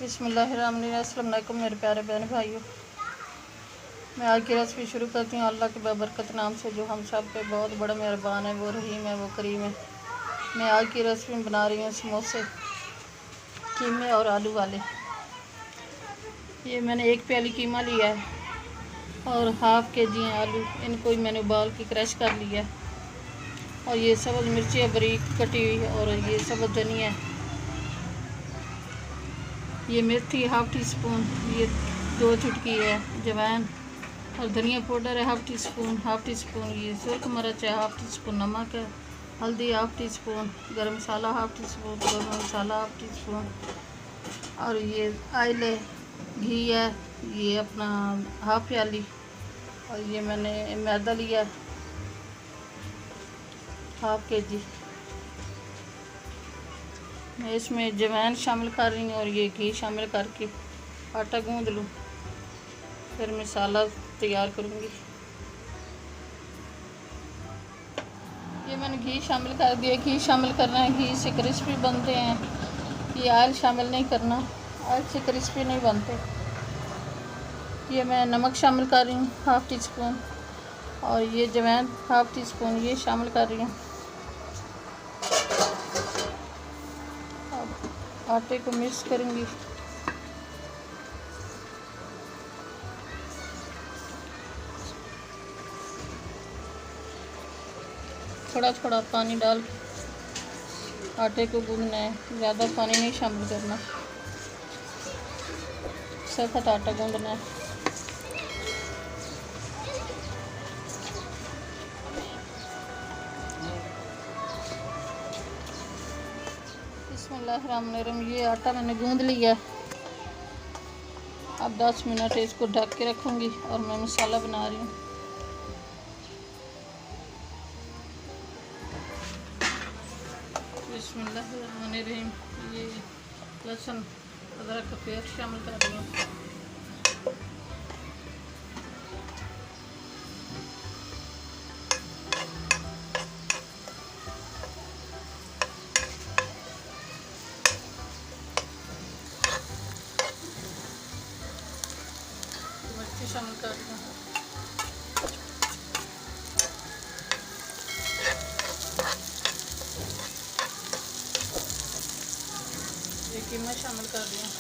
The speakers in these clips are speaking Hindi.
बिस्मिल्लाहिर्रहमानिर्रहीम। मेरे प्यारे बहन भाइयों, मैं आज की रेसिपी शुरू करती हूँ अल्लाह के बरकत नाम से, जो हम सब पे बहुत बड़ा मेहरबान है, वो रहीम है, वो करीम है। मैं आज की रेसिपी में बना रही हूँ समोसे कीमे और आलू वाले। ये मैंने 1 प्याली कीमा लिया है और हाफ़ kg आलू, इनको ही मैंने उबाल के क्रश कर लिया है। और ये सब्ज़ मिर्ची है बारीक कटी हुई, और ये सब्ज़ धनिया है, ये मेथी हाफ़ टी स्पून, ये 2 चुटकी है जवैन, और धनिया पाउडर है हाफ़ टी स्पून, ये सुरख मिर्च है हाफ़ टी स्पून, नमक है, हल्दी हाफ़ टी स्पून, गरम मसाला हाफ़ टी स्पून, गरम मसाला हाफ़ टी स्पून, और ये ऑयल है, घी है, ये अपना हाफ़ प्याली, और ये मैंने मैदा लिया हाफ़ kg। मैं इसमें जवैन शामिल कर रही हूँ और ये घी शामिल करके आटा गूंद लूँ, फिर मसाला तैयार करूँगी। ये मैंने घी शामिल कर दिया, घी शामिल करना है, घी से क्रिस्पी बनते हैं। ये ऑयल शामिल नहीं करना, ऑयल से क्रिस्पी नहीं बनते। ये मैं नमक शामिल कर रही हूँ हाफ़ टी स्पून, और ये जवैन हाफ़ टी स्पून ये शामिल कर रही हूँ। आटे को मिक्स करूँगी। थोड़ा थोड़ा पानी डाल आटे को गूंदना है, ज़्यादा पानी नहीं शामिल करना, सख्त आटा गूंदना है। बिस्मिल्लाहिर्रहमानिर्रहीम। ये आटा मैंने गूंद लिया है। अब 10 मिनट इसको ढक के रखूँगी और मैं मसाला बना रही हूँ। बिस्मिल्लाहिर्रहमानिर्रहीम। ये लहसुन अदरक का पेस्ट शामिल कर रही हूँ। मिर्ची शामिल कर रही हूँ। ये कीमा शामिल कर रही हूँ।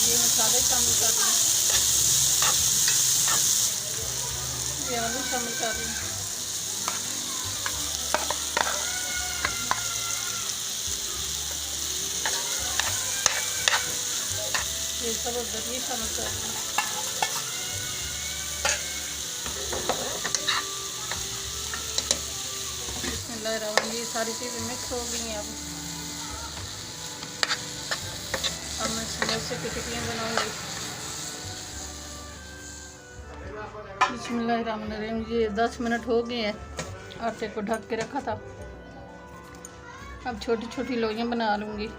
ये मसाले शामिल कर रही हूँ। ये आलू शामिल कर रही हूँ। ये सब धनिया शामिल कर रही हूँ। बिस्मिल्लाहिर्रहमानिर्रहीम। ये सारी चीज़ें मिक्स हो गई हैं। अब मैं समोसे की टिक्कियाँ बनाऊंगी। बिस्मिल्लाहिर्रहमानिर्रहीम। ये 10 मिनट हो गए हैं, आटे को ढक के रखा था। अब छोटी छोटी लोइयाँ बना लूँगी।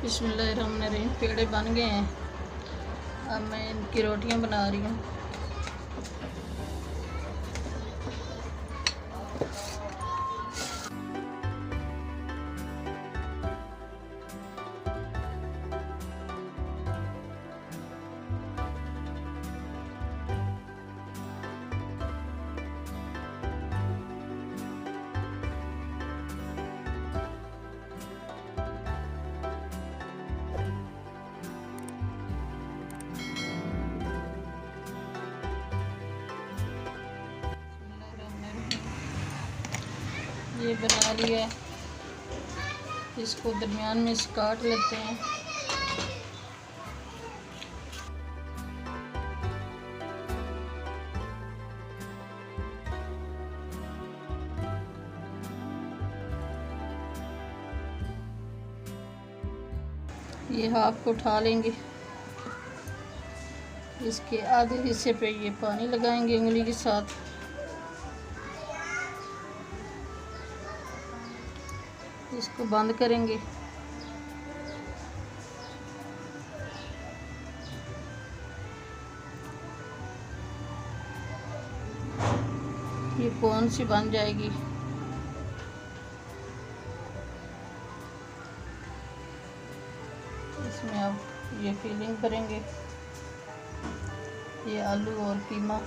बिस्मिल्लाहिर्रहमानिर्रहीम। पेड़े बन गए हैं। अब मैं इनकी रोटियां बना रही हूँ। ये बना लिया है, इसको दरमियान में से काट लेते हैं। ये हाफ को उठा लेंगे, इसके आधे हिस्से पे ये पानी लगाएंगे उंगली के साथ। इसको बंद करेंगे। ये कौन सी बन जाएगी। इसमें अब ये फिलिंग करेंगे, ये आलू और कीमा।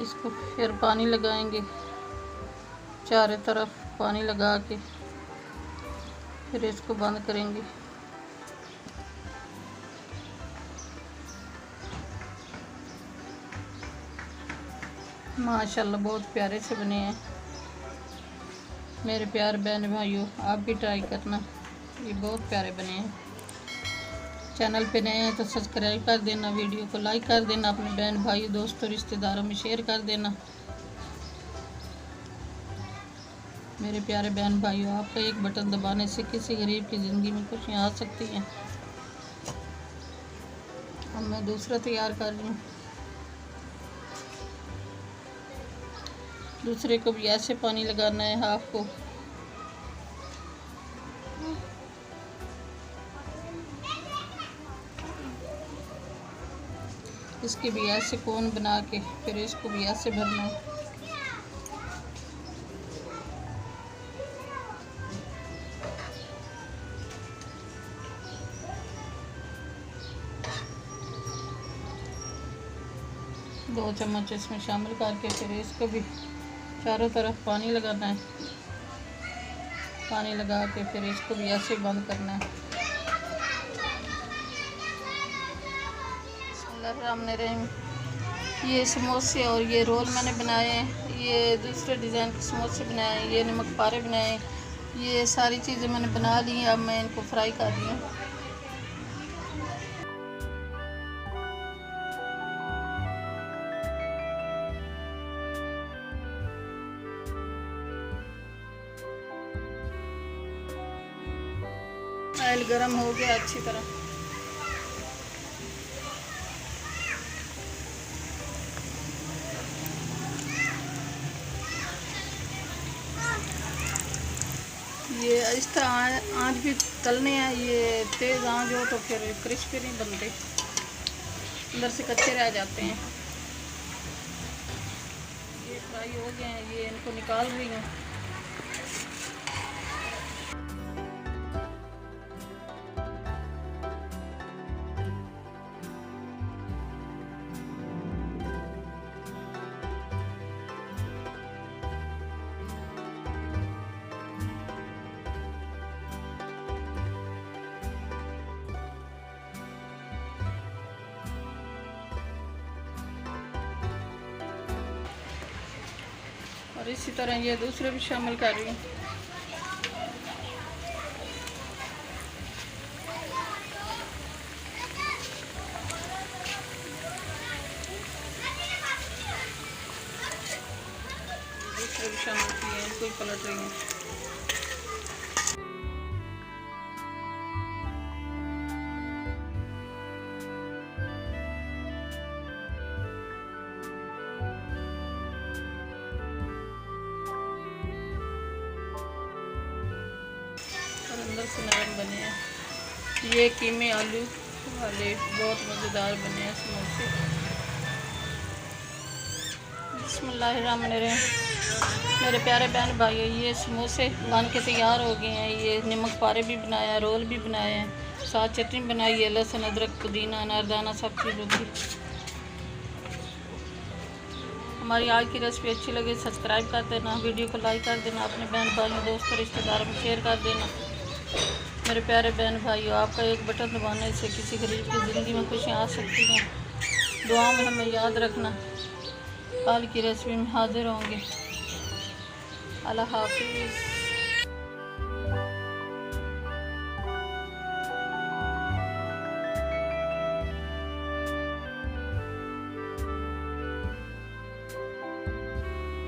इसको फिर पानी लगाएंगे, चारों तरफ पानी लगा के फिर इसको बंद करेंगे। माशाल्लाह बहुत प्यारे से बने हैं मेरे प्यारे बहन भाइयों, आप भी ट्राई करना, ये बहुत प्यारे बने हैं। चैनल पे नए हैं तो सब्सक्राइब कर देना, वीडियो को लाइक कर देना, अपने बहन भाइयों दोस्तों रिश्तेदारों में शेयर कर देना। मेरे प्यारे बहन भाइयों, आपका एक बटन दबाने से किसी गरीब की ज़िंदगी में खुशियाँ आ सकती हैं। अब मैं दूसरा तैयार कर रही हूँ। दूसरे को भी ऐसे पानी लगाना है, हाफ को। इसके भी ऐसे कोन बना के फिर इसको भी ऐसे भरना है। दो चम्मच इसमें शामिल करके फिर इसको भी चारों तरफ पानी लगाना है। पानी लगा के फिर इसको भी ऐसे बंद करना है। ये समोसे और ये रोल मैंने बनाए हैं, ये दूसरे डिज़ाइन के समोसे बनाए हैं, ये नमक पारे बनाए हैं। ये सारी चीज़ें मैंने बना ली हैं, अब मैं इनको फ्राई कर रही हूँ। ऑयल गरम हो गया अच्छी तरह। ये इस तरह आँच भी तलने हैं, ये तेज़ आँच हो तो फिर क्रिस्पी नहीं बनते, अंदर से कच्चे रह जाते हैं। ये फ्राई हो गए हैं, ये इनको निकाल रही हूँ। और इसी तरह ये दूसरे भी शामिल कर रही हूँ। दूसरे भी शामिल किए, इनको ही पलट रही हूँ। अंदर से नरम बने हैं। ये कीमे आलू वाले बहुत मज़ेदार बने हैं समोसे। बिस्मिल्लाहिर्रहमानिर्रहीम। मेरे प्यारे बहन भाइयों, ये समोसे बन के तैयार हो गए हैं। ये नमक पारे भी बनाया, रोल भी बनाए हैं, साथ चटनी बनाई है, लहसुन अदरक पुदीना अनारदाना सब चीज़ होती। हमारी आज की रेसिपी अच्छी लगे सब्सक्राइब कर देना, वीडियो को लाइक कर देना, अपने बहन भाइयों दोस्तों रिश्तेदारों में शेयर कर देना। मेरे प्यारे बहन भाइयों, आपका एक बटन दबाने से किसी गरीब की ज़िंदगी में खुशियाँ आ सकती हैं। दुआ में हमें याद रखना। कल की रेसिपी में हाजिर होंगे। अल्लाह हाफिज़।